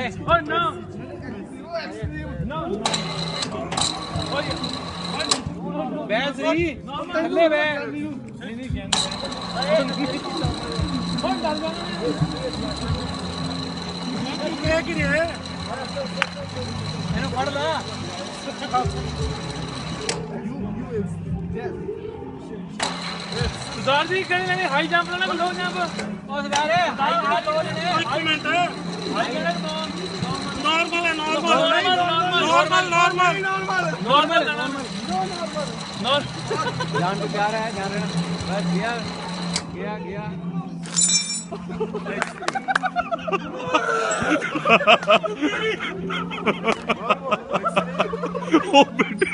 Oh no! No! बैठ सही थल्ले बैठ नहीं नहीं गेंद कौन डाल गया ये कि नहीं है ਇਹਨੂੰ ਫੜ ਲਾ ਸਰਦਾਰ ਜੀ ਕਹਿੰਦੇ ਨੇ ਹਾਈ ਜੰਪ ਲੈਣਾ ਕਿ ਲੋ ਜੰਪ ਉਹ ਸਰਦਾਰ ਹਾਈ ਲੋ ਜਣੇ ਇੱਕ ਮਿੰਟ ਹਾਈ ਕਿਹੜਾ नॉर्मल है normal normal normal normal normal जान तो क्या रहा है जान रहा बस गया गया गया ओ बेटे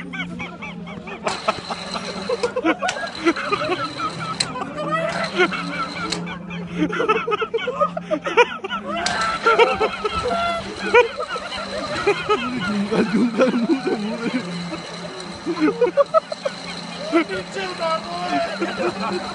जूंगल मुंह से नीचे उतार दो